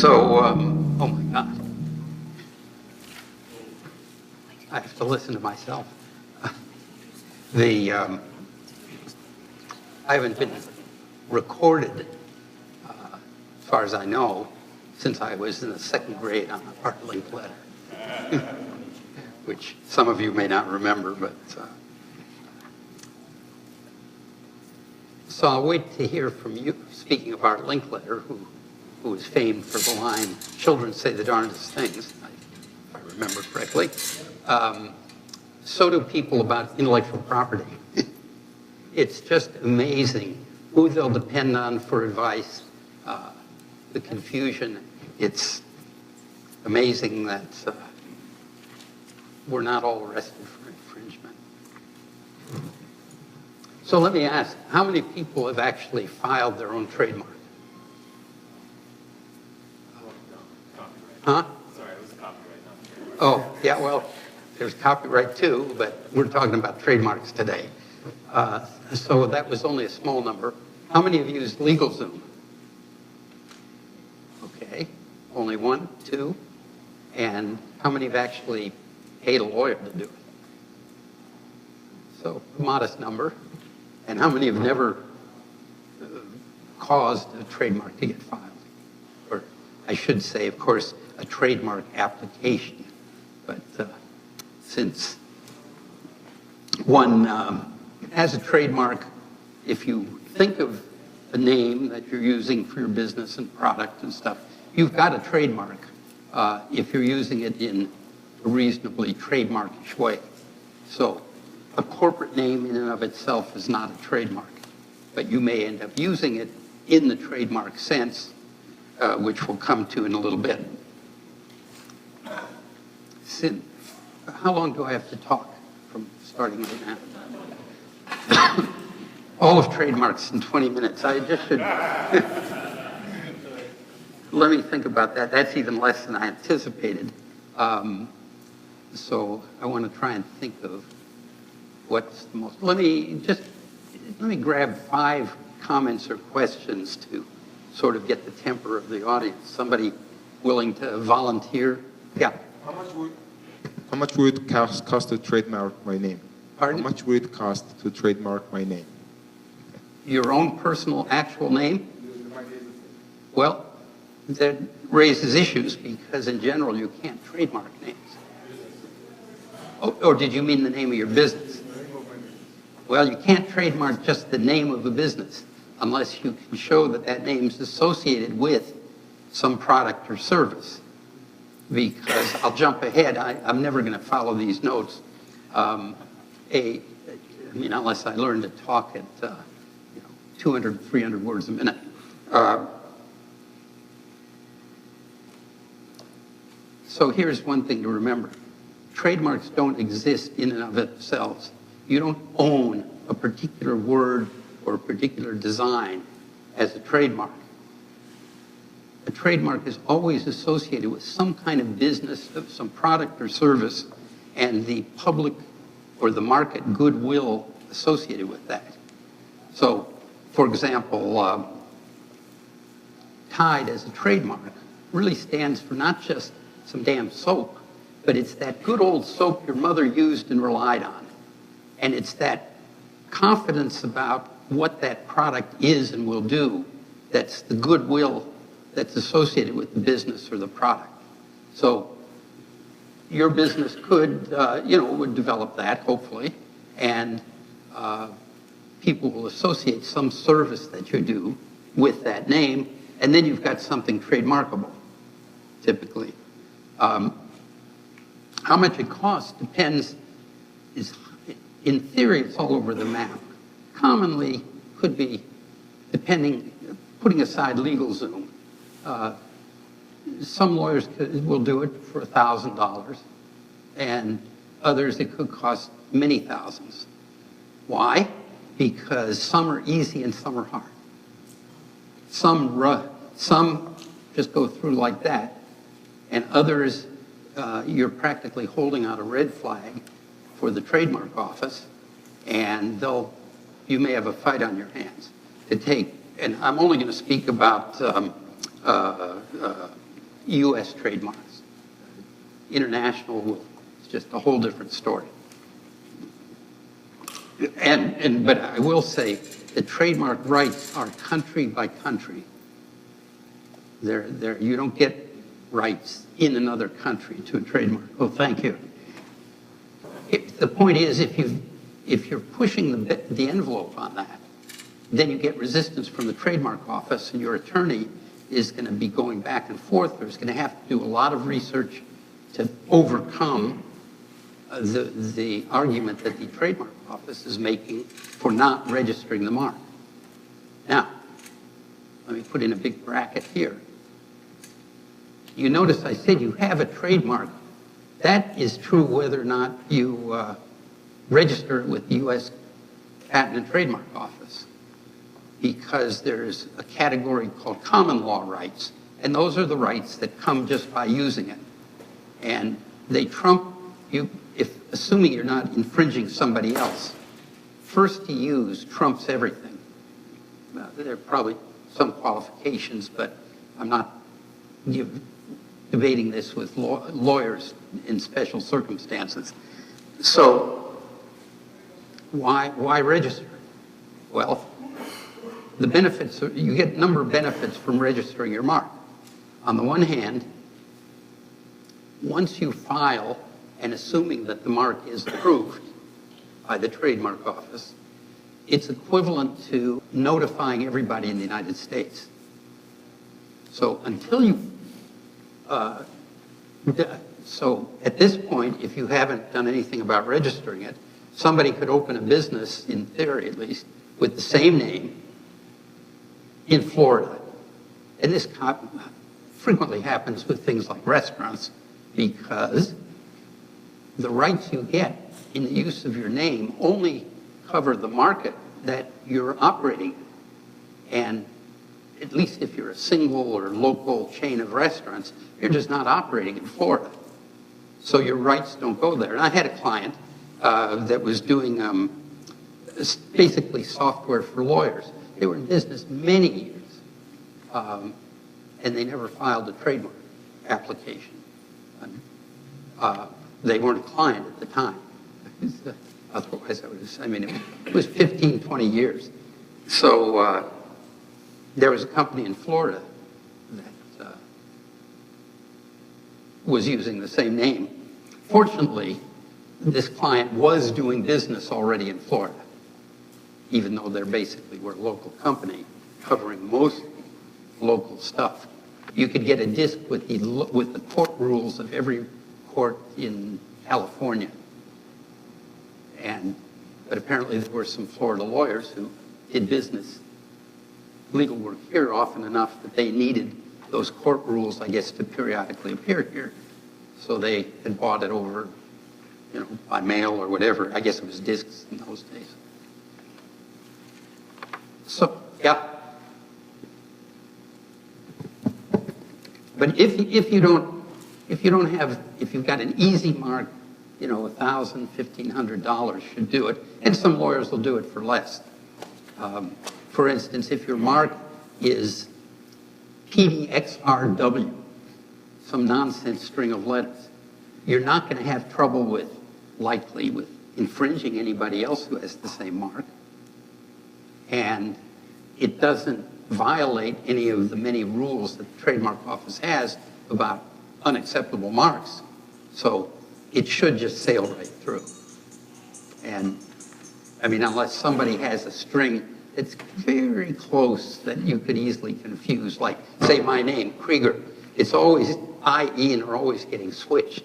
So, oh my God. I have to listen to myself. I haven't been recorded, as far as I know, since I was in the second grade on a art link letter, which some of you may not remember, but so I'll wait to hear from you. Speaking of Art Linkletter, who is famed for the line, "Children say the darndest things," if I remember correctly. So do people about intellectual property. It's just amazing who they'll depend on for advice, the confusion. It's amazing that we're not all arrested for infringement. So let me ask, how many people have actually filed their own trademark? Huh? Sorry, it was a copyright, not trademark. Oh, yeah, well, there's copyright too, but we're talking about trademarks today. So that was only a small number. How many have used LegalZoom? Okay, only one, two. And how many have actually paid a lawyer to do it? So a modest number. And how many have never caused a trademark to get filed? Or I should say, of course, a trademark application. But since one has a trademark, if you think of a name that you're using for your business and product and stuff, you've got a trademark if you're using it in a reasonably trademarkish way. So a corporate name in and of itself is not a trademark, but you may end up using it in the trademark sense, which we'll come to in a little bit. How long do I have to talk from starting right now? All of trademarks in 20 minutes. I just should... Let me think about that. That's even less than I anticipated. So I want to try and think of what's the most... Let me grab 5 comments or questions to sort of get the temper of the audience. Somebody willing to volunteer? Yeah. How much would it cost to trademark my name? Pardon? How much would it cost to trademark my name? Your own personal actual name? Well, that raises issues because in general you can't trademark names. Oh, or did you mean the name of your business? Well, you can't trademark just the name of a business unless you can show that that name is associated with some product or service. Because I'll jump ahead, I'm never going to follow these notes. I mean, unless I learn to talk at 200, 300 words a minute. So here's one thing to remember. Trademarks don't exist in and of themselves. You don't own a particular word or a particular design as a trademark. A trademark is always associated with some kind of business, some product or service, and the public or the market goodwill associated with that. So, for example, Tide as a trademark really stands for not just some damn soap, but it's that good old soap your mother used and relied on. And it's that confidence about what that product is and will do that's the goodwill that's associated with the business or the product. So your business could, would develop that, hopefully, and people will associate some service that you do with that name, and then you've got something trademarkable, typically. How much it costs depends, in theory, it's all over the map. Commonly could be, putting aside LegalZoom, some lawyers will do it for $1,000, and others it could cost many thousands. Why? Because some are easy and some are hard. Some just go through like that, and others you're practically holding out a red flag for the Trademark Office, and you may have a fight on your hands to take. And I'm only going to speak about U.S. trademarks. International, it's just a whole different story. But I will say the trademark rights are country by country. You don't get rights in another country to a trademark. Oh, thank you. The point is, if you're pushing the envelope on that, then you get resistance from the Trademark Office, and your attorney is going to be going back and forth, or is going to have to do a lot of research to overcome the argument that the Trademark Office is making for not registering the mark. Now, let me put in a big bracket here. You notice I said you have a trademark. That is true whether or not you register it with the U.S. Patent and Trademark Office, because there's a category called common law rights, and those are the rights that come just by using it. And they trump you, assuming you're not infringing somebody else. First to use trumps everything. There are probably some qualifications, but I'm not debating this with lawyers in special circumstances. So why register? Well, the benefits, you get a number of benefits from registering your mark. On the one hand, once you file, and assuming that the mark is approved by the Trademark Office, it's equivalent to notifying everybody in the United States. So until you, so at this point, if you haven't done anything about registering it, somebody could open a business, in theory at least, with the same name in Florida. And this frequently happens with things like restaurants, because the rights you get in the use of your name only cover the market that you're operating in. And at least if you're a single or local chain of restaurants, you're just not operating in Florida. So your rights don't go there. And I had a client that was doing basically software for lawyers. They were in business many years, and they never filed a trademark application. They weren't a client at the time. Otherwise, it was 15, 20 years. So there was a company in Florida that was using the same name. Fortunately, this client was doing business already in Florida, even though they're basically were a local company covering most local stuff. You could get a disc with the court rules of every court in California. But apparently there were some Florida lawyers who did business, legal work here often enough that they needed those court rules, I guess, to periodically appear here. So they had bought it over, by mail or whatever. I guess it was discs in those days. So, yeah. But if you've got an easy mark, $1,000, $1,500 should do it, and some lawyers will do it for less. For instance, if your mark is PDXRW, some nonsense string of letters, you're not going to have trouble likely with infringing anybody else who has the same mark, and it doesn't violate any of the many rules that the Trademark Office has about unacceptable marks. So it should just sail right through. And unless somebody has a string that's very close that you could easily confuse, like say my name, Krieger, it's always IE and are always getting switched.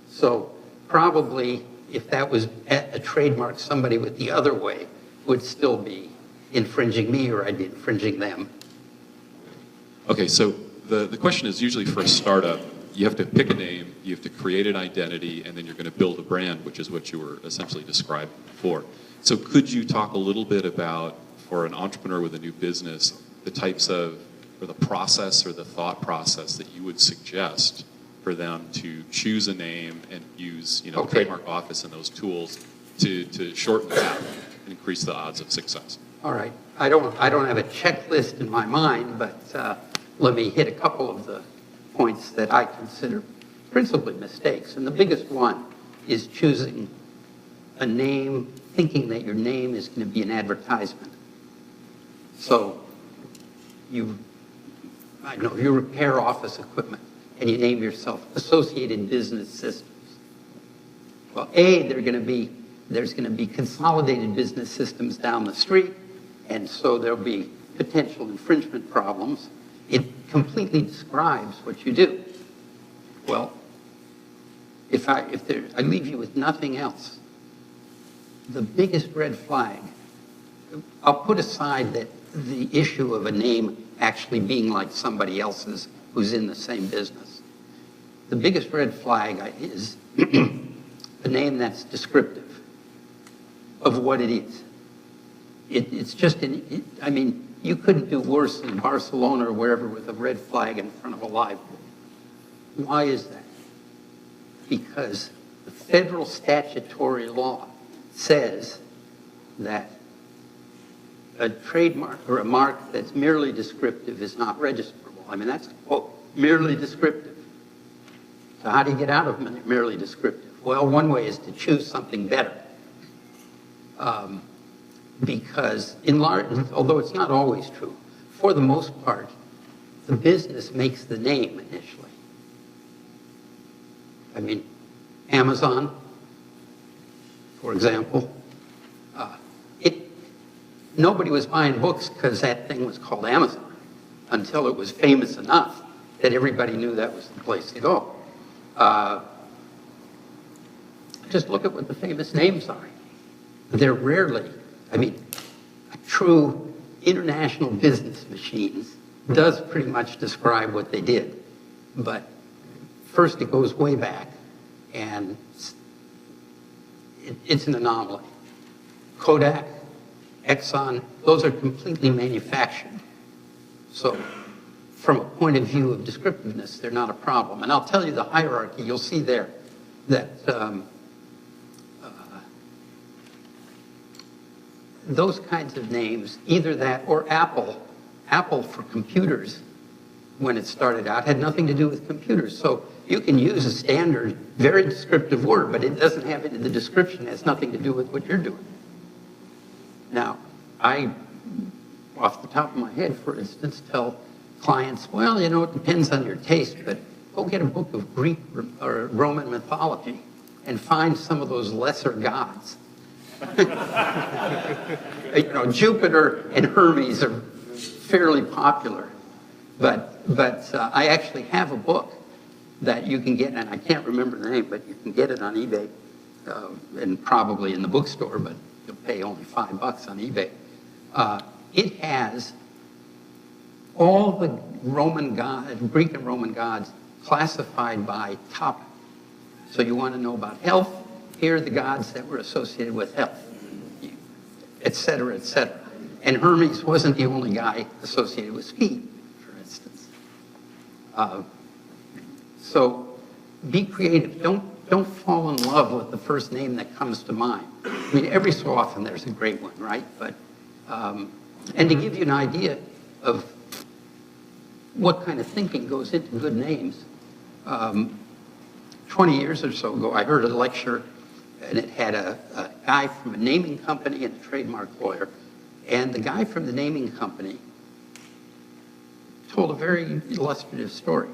So probably if that was a trademark, somebody with the other way would still be infringing me, or I'd be infringing them. Okay, so the question is usually for a startup, you have to pick a name, you have to create an identity, and then you're going to build a brand, which is what you were essentially describing before. So could you talk a little bit about, for an entrepreneur with a new business, the types of, or the process or the thought process that you would suggest for them to choose a name and use, the Trademark Office and those tools to shorten the path and increase the odds of success? All right. I don't have a checklist in my mind, but let me hit a couple of the points that I consider principally mistakes. And the biggest one is choosing a name, thinking that your name is going to be an advertisement. So I know you repair office equipment and you name yourself Associated Business Systems. Well, there's going to be consolidated business systems down the street, and so there'll be potential infringement problems. It completely describes what you do. Well, if I leave you with nothing else, the biggest red flag, I'll put aside that the issue of a name actually being like somebody else's who's in the same business. The biggest red flag is a name that's descriptive of what it is. It's just, I mean, you couldn't do worse in Barcelona or wherever with a red flag in front of a live bull. Why is that? Because the federal statutory law says that a trademark or a mark that's merely descriptive is not registrable. I mean, that's, quote, merely descriptive. So how do you get out of merely descriptive? Well, one way is to choose something better. Because although it's not always true, for the most part, the business makes the name initially. I mean, Amazon, for example, nobody was buying books because that thing was called Amazon until it was famous enough that everybody knew that was the place to go. Just look at what the famous names are. They're rarely, I mean, a true international business machines does pretty much describe what they did. But first it goes way back, and it's an anomaly. Kodak, Exxon, those are completely manufactured. So from a point of view of descriptiveness, they're not a problem. And I'll tell you the hierarchy, you'll see there that those kinds of names, either that or Apple for computers, when it started out, had nothing to do with computers. So you can use a standard, very descriptive word, but it doesn't have it in the description. It has nothing to do with what you're doing. Now, I, off the top of my head, for instance, tell clients, well, you know, it depends on your taste, but go get a book of Greek or Roman mythology and find some of those lesser gods. You know, Jupiter and Hermes are fairly popular, but I actually have a book that you can get, and I can't remember the name, but you can get it on eBay and probably in the bookstore, but you'll pay only $5 on eBay. It has all the Greek and Roman gods classified by topic. So you want to know about health, here are the gods that were associated with health, et cetera, et cetera. And Hermes wasn't the only guy associated with speed, for instance. So be creative. Don't fall in love with the first name that comes to mind. I mean, every so often there's a great one, right? But and to give you an idea of what kind of thinking goes into good names, 20 years or so ago, I heard a lecture, and it had a guy from a naming company and a trademark lawyer. And the guy from the naming company told a very illustrative story.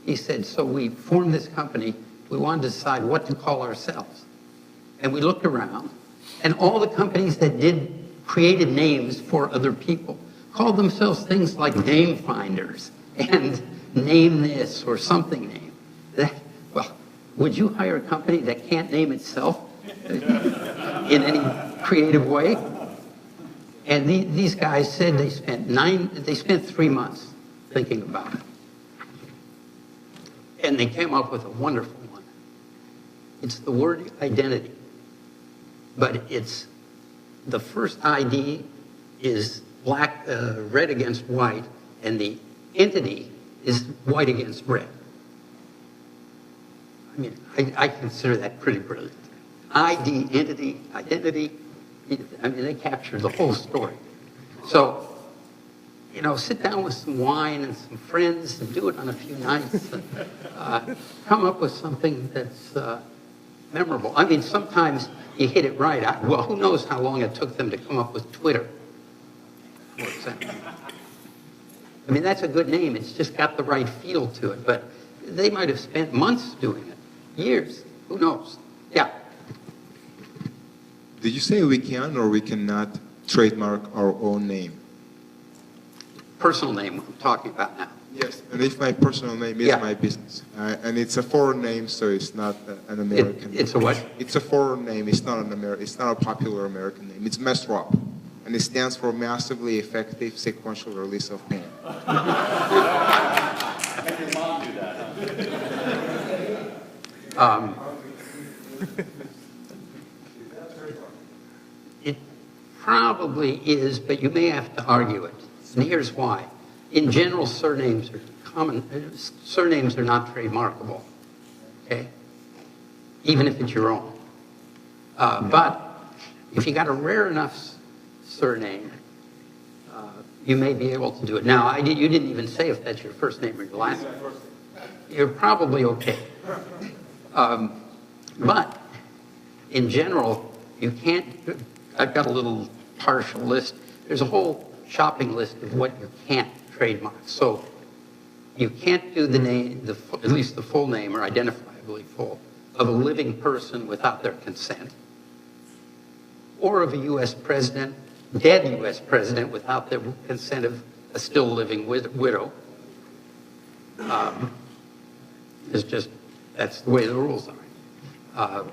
He said, so we formed this company, we wanted to decide what to call ourselves. And we looked around, and all the companies that created names for other people called themselves things like name finders and name this or something name. Well, would you hire a company that can't name itself in any creative way? And these guys said they spent 3 months thinking about it. And they came up with a wonderful one. It's the word identity. But it's, the first ID is red against white, and the entity is white against red. I mean, I consider that pretty brilliant. ID, entity, identity, I mean, they capture the whole story. So you know, sit down with some wine and some friends and do it on a few nights and come up with something that's memorable. I mean, sometimes you hit it right. Well, who knows how long it took them to come up with Twitter, for example. I mean, that's a good name. It's just got the right feel to it. But they might have spent months doing it, years. Who knows? Yeah. Did you say we can or we cannot trademark our own name? Personal name I'm talking about now. Yes. And if my personal name is my business, and it's a foreign name, so it's not an American. It's a what? It's a foreign name. It's not It's not a popular American name. It's MASROP, and it stands for Massively Effective Sequential Release of Name. Have your mom do that, huh? It probably is, but you may have to argue it. And here's why. In general, surnames are surnames are not trademarkable, okay? Even if it's your own. But if you got a rare enough surname, you may be able to do it. Now, you didn't even say if that's your first name or your last name. You're probably okay. But in general, you can't, I've got a little partial list. There's a whole shopping list of what you can't trademark. So you can't do the name, at least the full name or identifiably full, of a living person without their consent, or of a U.S. president, dead U.S. president without the consent of a still living widow. It's just, that's the way the rules are.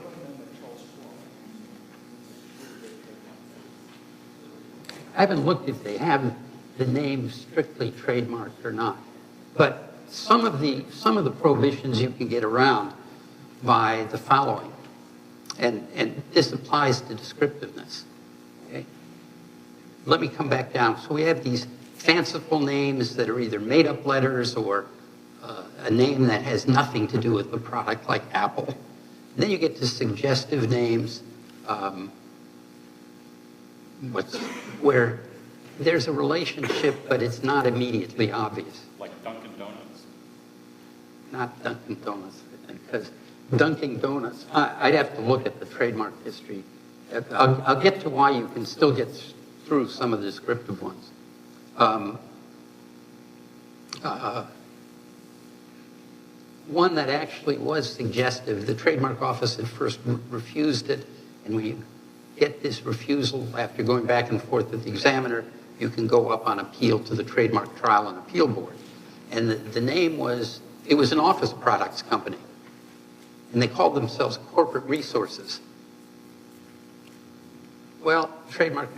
I haven't looked if they have the name strictly trademarked or not. But some of the prohibitions you can get around by the following. And this applies to descriptiveness. Okay? Let me come back down. So we have these fanciful names that are either made-up letters or a name that has nothing to do with the product, like Apple. And then you get to suggestive names, where there's a relationship, but it's not immediately obvious. Like Dunkin' Donuts. Not Dunkin' Donuts, I think, because Dunkin' Donuts, I'd have to look at the trademark history. I'll get to why you can still get through some of the descriptive ones. One that actually was suggestive, the Trademark Office at first refused it, and we get this refusal after going back and forth with the examiner. You can go up on appeal to the Trademark Trial and Appeal Board. And the name was, it was an office products company. And they called themselves Corporate Resources. Well, Trademark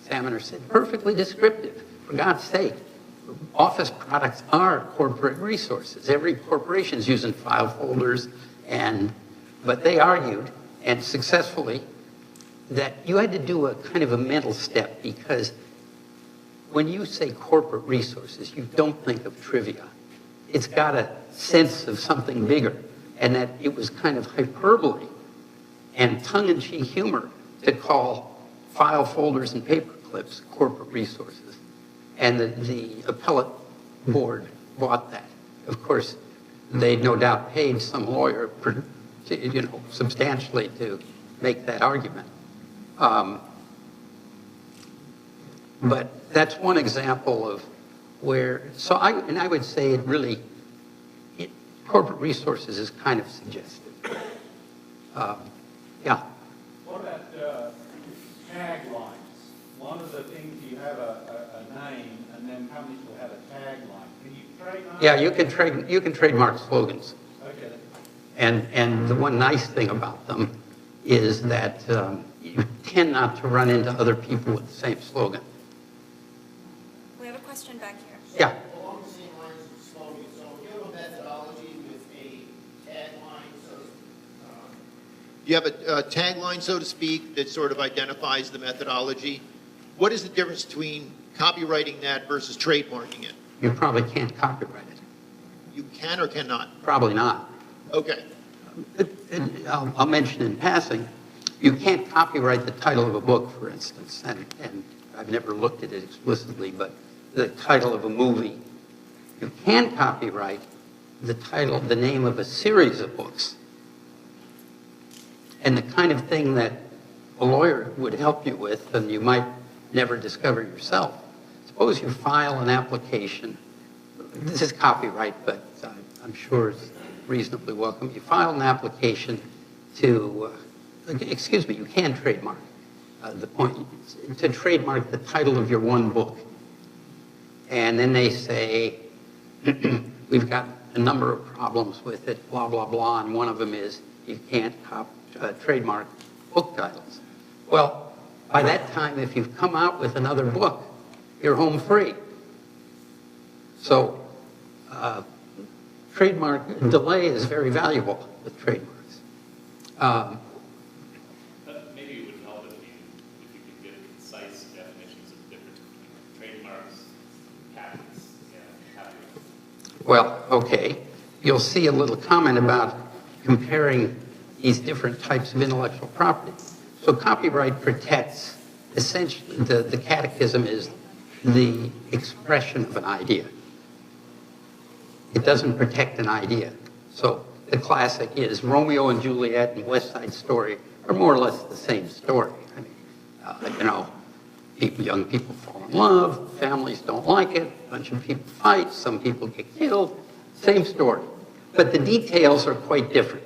Examiner said, perfectly descriptive, for God's sake. Office products are corporate resources. Every corporation's using file folders, but they argued, and successfully, that you had to do a kind of a mental step, because when you say corporate resources, you don't think of trivia. It's got a sense of something bigger, and that it was kind of hyperbole and tongue-in-cheek humor to call file folders and paper clips corporate resources. And the appellate board bought that. Of course, they no doubt paid some lawyer, substantially to make that argument. But that's one example of where, I would say it really, corporate resources is kind of suggestive. Yeah. What about taglines? One of the things, you have a name, and then companies will have a tagline. Can you trademark? Yeah, you can trademark slogans. Okay. And the one nice thing about them is that you tend not to run into other people with the same slogan. We have a question back here. Yeah. Along the same lines of slogan, so you have a methodology with a tagline, so You have a tagline, so to speak, that sort of identifies the methodology. What is the difference between copywriting that versus trademarking it? You probably can't copyright it. You can or cannot? Probably not. Okay. I'll mention in passing, you can't copyright the title of a book, for instance, and I've never looked at it explicitly, but the title of a movie. You can copyright the title, the name of a series of books. And the kind of thing that a lawyer would help you with, and you might never discover yourself. Suppose you file an application. This is copyright, but I'm sure it's reasonably welcome. You file an application to, excuse me, you can trademark. The point, to trademark the title of your one book. And then they say, we've got a number of problems with it, blah, blah, blah, and one of them is you can't trademark book titles. Well, by that time, if you've come out with another book, you're home free. So trademark delay is very valuable with trademarks. Maybe it would help if you could give concise definitions of the difference between trademarks, patents, and copyright. Well, okay. You'll see a little comment about comparing these different types of intellectual property. So copyright protects, essentially, the catechism is the expression of an idea. It doesn't protect an idea. So the classic is Romeo and Juliet and West Side Story are more or less the same story. I mean, you know, young people fall in love, families don't like it, a bunch of people fight, some people get killed, same story. But the details are quite different.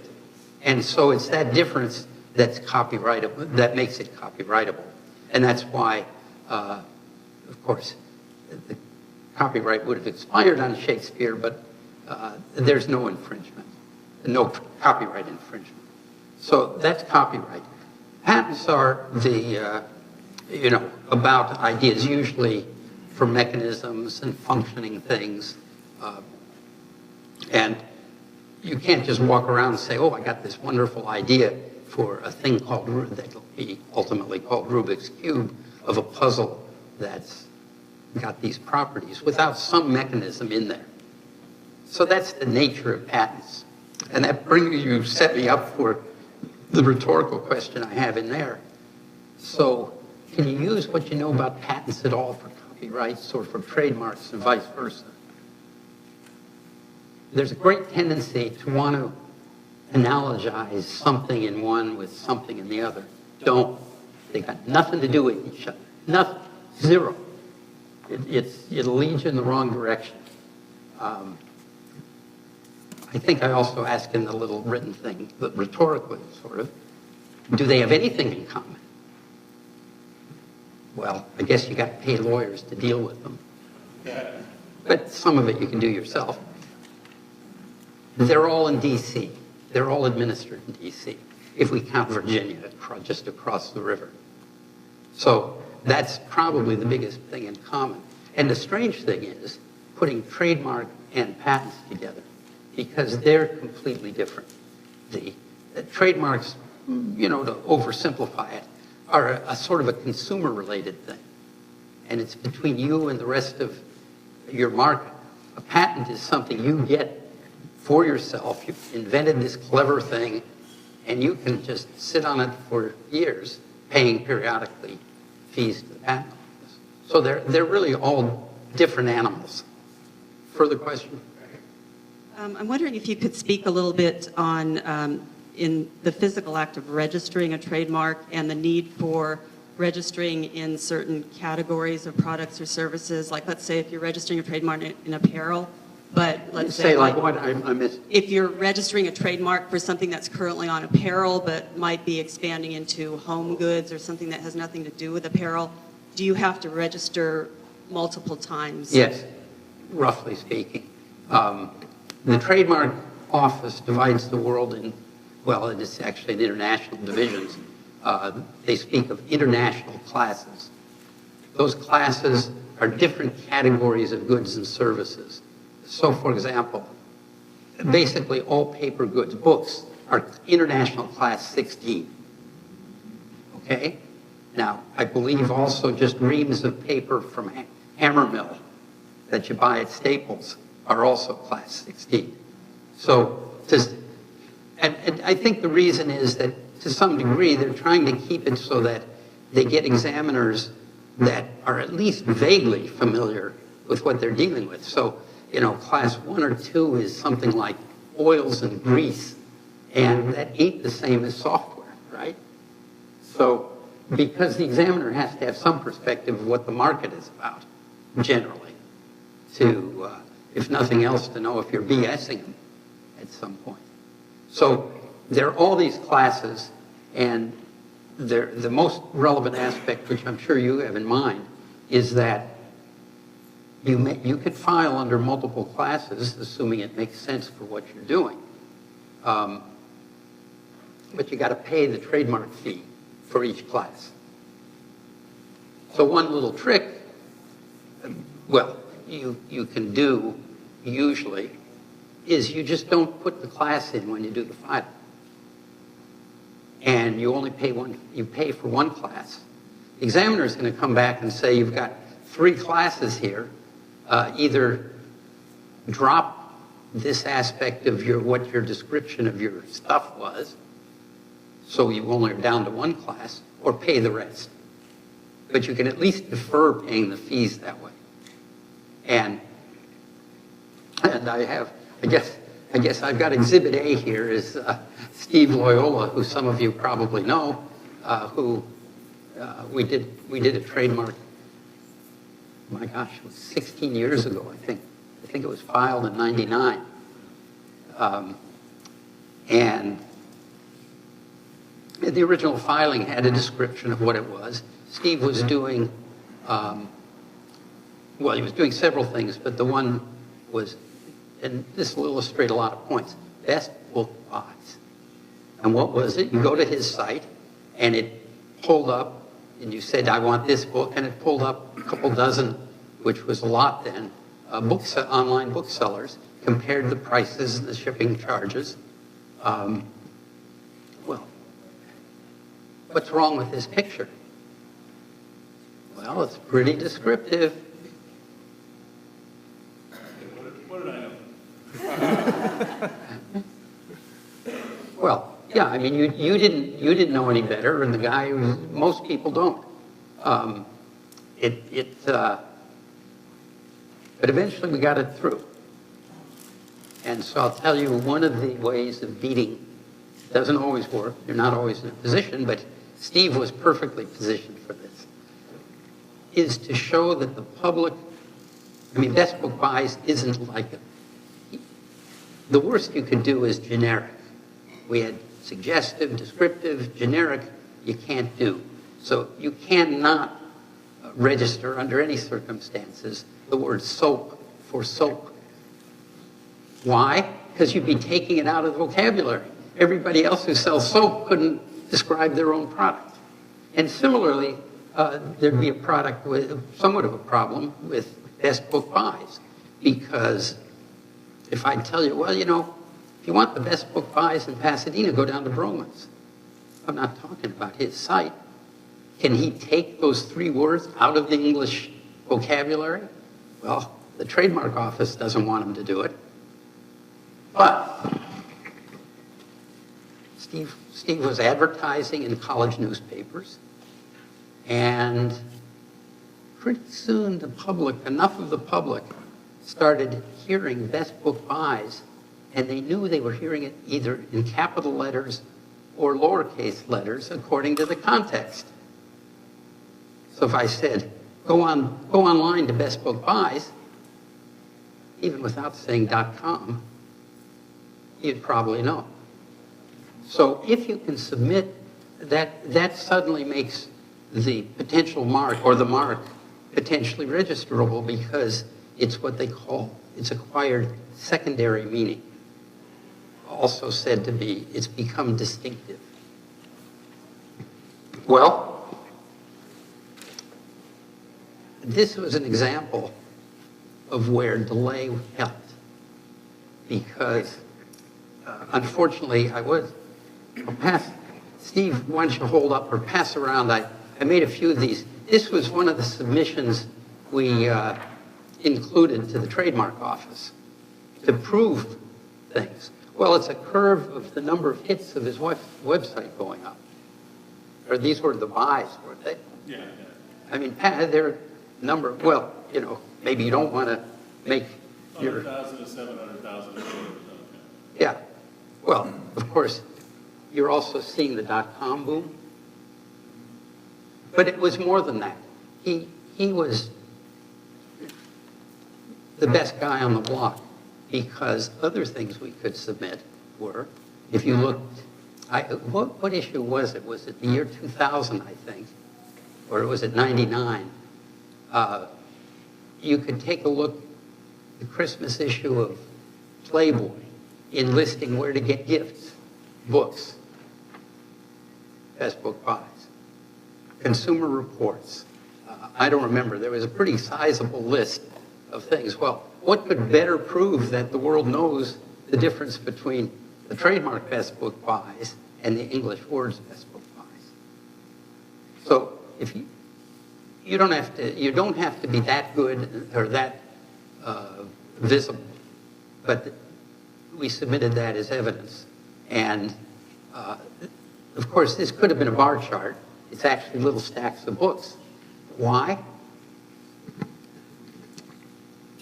And so it's that difference that's copyrightable, that makes it copyrightable. And that's why, of course, the copyright would have expired on Shakespeare, but there's no infringement, no copyright infringement. So that's copyright. Patents are the, you know, about ideas, usually for mechanisms and functioning things. And you can't just walk around and say, oh, I got this wonderful idea for a thing called, that'll be ultimately called Rubik's Cube, of a puzzle that's got these properties without some mechanism in there. So that's the nature of patents. And that you set me up for the rhetorical question I have in there. So can you use what you know about patents at all for copyrights or for trademarks and vice versa? There's a great tendency to want to analogize something in one with something in the other. Don't. They got nothing to do with each other. Nothing. Zero. It'll lead you in the wrong direction. I think I also asked in the little written thing, but rhetorically, sort of, do they have anything in common? Well, I guess you got to pay lawyers to deal with them. But some of it you can do yourself. They're all in D.C. They're all administered in D.C., if we count Virginia, just across the river. So that's probably the biggest thing in common. And the strange thing is putting trademark and patents together, because they're completely different. The trademarks, you know, to oversimplify it, are a sort of a consumer-related thing. And it's between you and the rest of your market. A patent is something you get for yourself. You've invented this clever thing, and you can just sit on it for years, paying periodically fees to the patent office. So they're really all different animals. Further question? I'm wondering if you could speak a little bit on in the physical act of registering a trademark and the need for registering in certain categories of products or services. Like, let's say if you're registering a trademark in apparel, but let's say like what? I missed. If you're registering a trademark for something that's currently on apparel but might be expanding into home goods or something that has nothing to do with apparel, do you have to register multiple times? Yes, roughly speaking. The Trademark Office divides the world in, well, it's actually in international divisions. They speak of international classes. Those classes are different categories of goods and services. So, for example, basically all paper goods, books, are international class 16. Okay? Now, I believe also just reams of paper from Hammermill that you buy at Staples are also class 16. So, and I think the reason is that to some degree they're trying to keep it so that they get examiners that are at least vaguely familiar with what they're dealing with. So, you know, class 1 or 2 is something like oils and grease, and that ain't the same as software, right? So, because the examiner has to have some perspective of what the market is about, generally, to, if nothing else, to know if you're BSing them at some point. So, there are all these classes, and the most relevant aspect, which I'm sure you have in mind, is that you could file under multiple classes, assuming it makes sense for what you're doing. But you got to pay the trademark fee for each class. So one little trick, well, you can do usually, is you just don't put the class in when you do the filing. And you only pay you pay for one class. The examiner is going to come back and say, you've got 3 classes here. Either drop this aspect of what your description of your stuff was, so you only are down to 1 class, or pay the rest. But you can at least defer paying the fees that way. And I guess I've got Exhibit A here is Steve Loyola, who some of you probably know, who we did a trademark. My gosh, it was 16 years ago, I think. I think it was filed in '99. And the original filing had a description of what it was. Steve was doing, well, he was doing several things, but the one was, and this will illustrate a lot of points, best book buys. And what was it? You go to his site, and it pulled up, and you said, I want this book, and it pulled up a couple dozen, which was a lot then, online booksellers, compared the prices and the shipping charges. Well, what's wrong with this picture? Well, it's pretty descriptive. What did I know? Well, yeah, I mean, you didn't know any better, and the guy, most people don't. But eventually we got it through. And so I'll tell you, one of the ways of beating, doesn't always work, you're not always in a position, but Steve was perfectly positioned for this, is to show that the public, I mean, best book buys isn't like it. The worst you could do is generic. We had suggestive, descriptive, generic, you can't do. So you cannot register under any circumstances the word soap for soap. Why? Because you'd be taking it out of the vocabulary. Everybody else who sells soap couldn't describe their own product. And similarly, there'd be a product with somewhat of a problem with best book buys, because if I tell you, well, you know, if you want the best book buys in Pasadena, go down to Broman's. I'm not talking about his site. Can he take those 3 words out of the English vocabulary? Well, the Trademark Office doesn't want him to do it. But Steve was advertising in college newspapers, and pretty soon the public, enough of the public, started hearing best book buys, and they knew they were hearing it either in capital letters or lowercase letters according to the context. So if I said, go online to best book buys, even without saying .com, you'd probably know. So if you can submit, that suddenly makes the potential mark, or the mark, potentially registerable, because it's what they call, it's acquired secondary meaning. Also said to be, it's become distinctive. Well, this was an example of where delay helped, because unfortunately Steve, why don't you hold up or pass around, I made a few of these. This was one of the submissions we included to the Trademark Office to prove things. Well, it's a curve of the number of hits of his website going up. Or these were the buys, weren't they? Yeah. I mean, their number, well, you know, maybe you don't want to make your... 100,000 to 700,000 a quarter. Yeah. Well, of course, you're also seeing the dot-com boom. But it was more than that. He was the best guy on the block because other things we could submit were, if you looked, what issue was it? Was it the year 2000, I think? Or was it 99? You could take a look at the Christmas issue of Playboy in listing where to get gifts, books, best book buys, Consumer Reports. I don't remember. There was a pretty sizable list of things. Well, what could better prove that the world knows the difference between the trademark best book buys and the English words best book buys? So if you don't have to be that good or that visible, but we submitted that as evidence. And of course, this could have been a bar chart. It's actually little stacks of books. Why?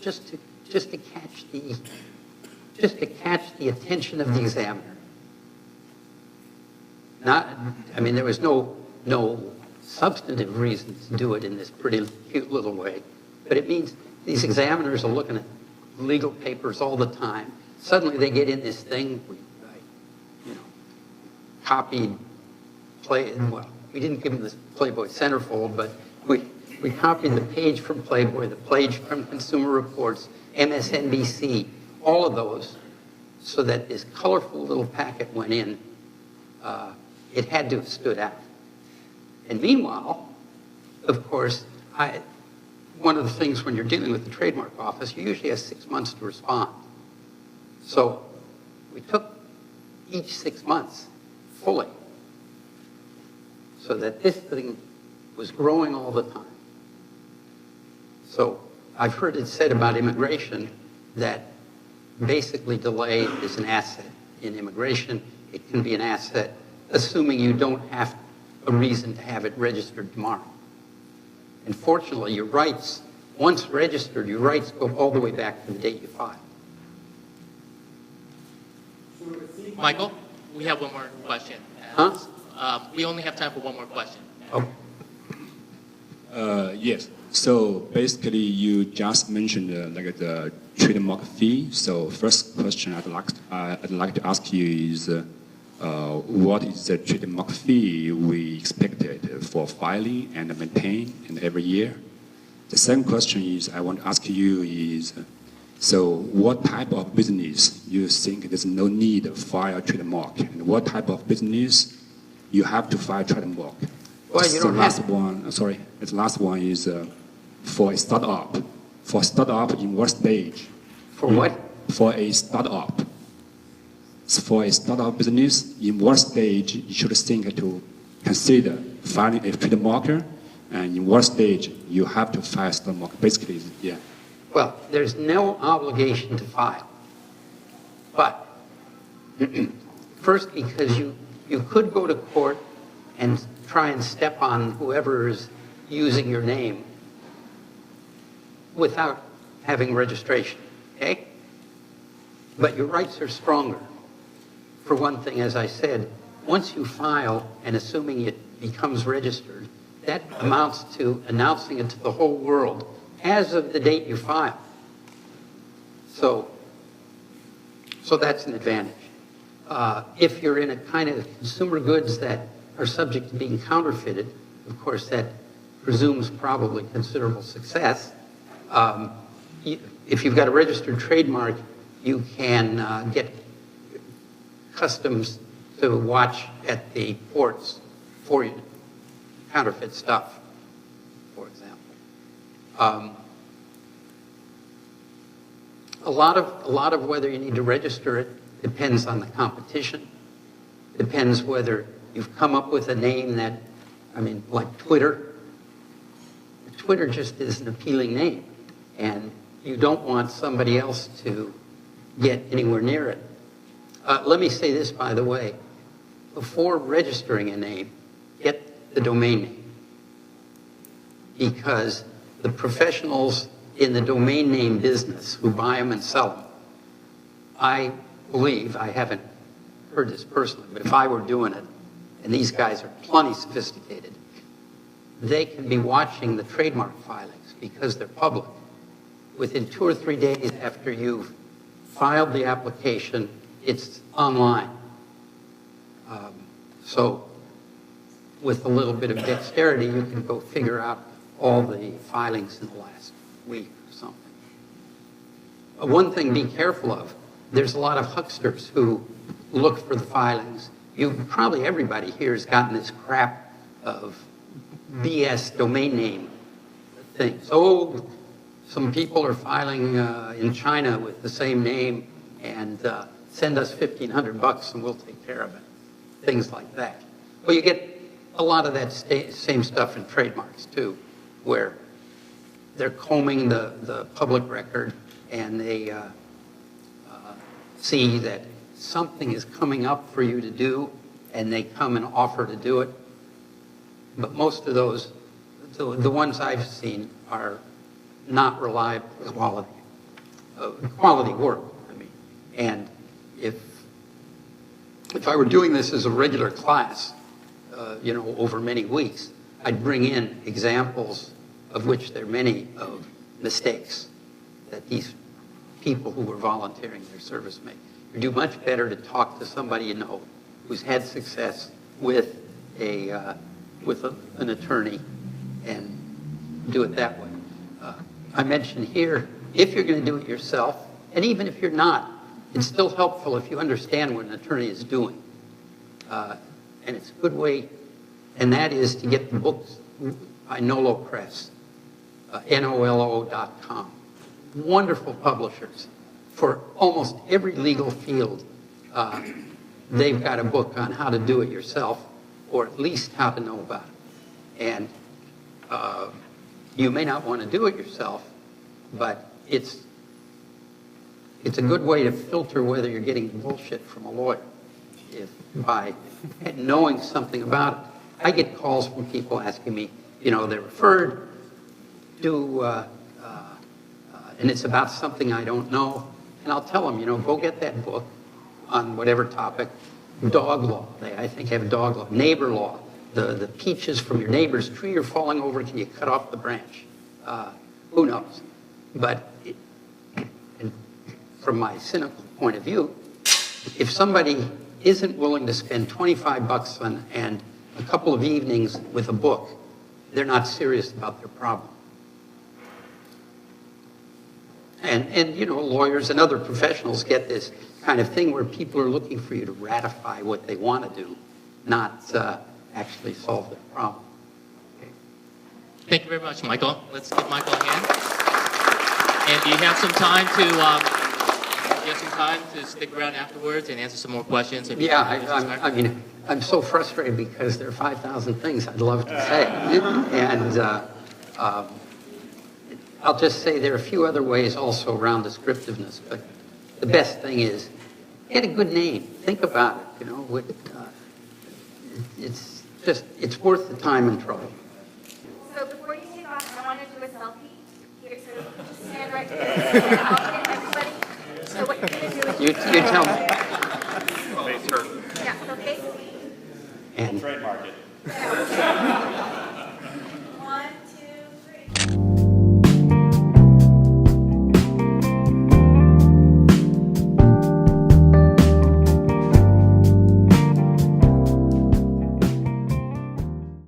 Just to catch the attention of the examiner. There was no substantive reason to do it in this pretty cute little way, but it means these examiners are looking at legal papers all the time. Suddenly they get in this thing, copied we didn't give them the Playboy centerfold, but we copied the page from Playboy, the page from Consumer Reports, MSNBC, all of those, so that this colorful little packet went in. It had to have stood out. And meanwhile, of course, one of the things when you're dealing with the Trademark Office, you usually have 6 months to respond. So we took each 6 months fully so that this thing was growing all the time. So I've heard it said about immigration that basically delay is an asset in immigration. It can be an asset assuming you don't have a reason to have it registered tomorrow. And fortunately, your rights, once registered, your rights go all the way back to the date you filed. Michael, we have one more question. Huh? We only have time for one more question. Oh. Yes. So basically, you just mentioned the trademark fee. So first question I'd like to ask you is, what is the trademark fee we expected for filing and maintain and every year? The second question is I want to ask you is, so what type of business you think there's no need to file a trademark, and what type of business you have to file a trademark? Well, you don't the last one is for a startup. For startup, in what stage? For what? For a startup. For a startup business, in what stage you should think to consider filing a trademark, and in what stage you have to file a trademark? Basically, yeah. Well, there's no obligation to file. But first, because you could go to court and try and step on whoever is using your name without having registration, okay? But your rights are stronger. For one thing, as I said, once you file and assuming it becomes registered, that amounts to announcing it to the whole world as of the date you file. So that's an advantage. If you're in a kind of consumer goods that are subject to being counterfeited, of course that presumes probably considerable success. If you've got a registered trademark, you can get customs to watch at the ports for you, counterfeit stuff, for example. A lot of whether you need to register it depends on the competition. Depends whether you've come up with a name that, like Twitter. Twitter just is an appealing name, and you don't want somebody else to get anywhere near it. Let me say this, by the way. Before registering a name, get the domain name. Because the professionals in the domain name business who buy them and sell them, I believe, I haven't heard this personally, but if I were doing it, and these guys are plenty sophisticated, they can be watching the trademark filings because they're public. Within 2 or 3 days after you've filed the application, it's online. So with a little bit of dexterity, you can go figure out all the filings in the last week or something. One thing, be careful of, there's a lot of hucksters who look for the filings. Probably everybody here has gotten this crap of BS domain name things. Oh, some people are filing in China with the same name and send us $1,500 and we'll take care of it. Things like that. Well, you get a lot of that same stuff in trademarks too, where they're combing the public record and they see that something is coming up for you to do and they come and offer to do it. But most of those, the ones I've seen are not reliable quality work, I mean. And if I were doing this as a regular class, over many weeks, I'd bring in examples of which there are many of mistakes that these people who were volunteering their service make. You do much better to talk to somebody you know who's had success with an attorney and do it that way. I mentioned here, if you're going to do it yourself, and even if you're not, it's still helpful if you understand what an attorney is doing. And it's a good way, and that is to get the books by Nolo Press, NOLO.com. Wonderful publishers for almost every legal field. They've got a book on how to do it yourself, or at least how to know about it. And you may not want to do it yourself, but it's a good way to filter whether you're getting bullshit from a lawyer by knowing something about it. I get calls from people asking me, they're referred to, and it's about something I don't know, and I'll tell them, go get that book on whatever topic. Dog law, they I think have dog law. Neighbor law, the peaches from your neighbor's tree are falling over, can you cut off the branch? Who knows? But from my cynical point of view, if somebody isn't willing to spend $25 on and a couple of evenings with a book, they're not serious about their problem. And lawyers and other professionals get this kind of thing where people are looking for you to ratify what they want to do, not actually solve their problem. Okay. Thank you very much, Michael. Let's give Michael a hand. And do you have some time to stick around afterwards and answer some more questions? Yeah, I'm so frustrated because there are 5,000 things I'd love to say. And I'll just say there are a few other ways also around descriptiveness, but the best thing is get a good name. Think about it, it's worth the time and trouble. So before you take off, I want to do a selfie. Here, so just stand right here. And I'll get everybody. So what you're going to do is... You tell me. Face her. Yeah, so face me. And Trademark it. Yeah.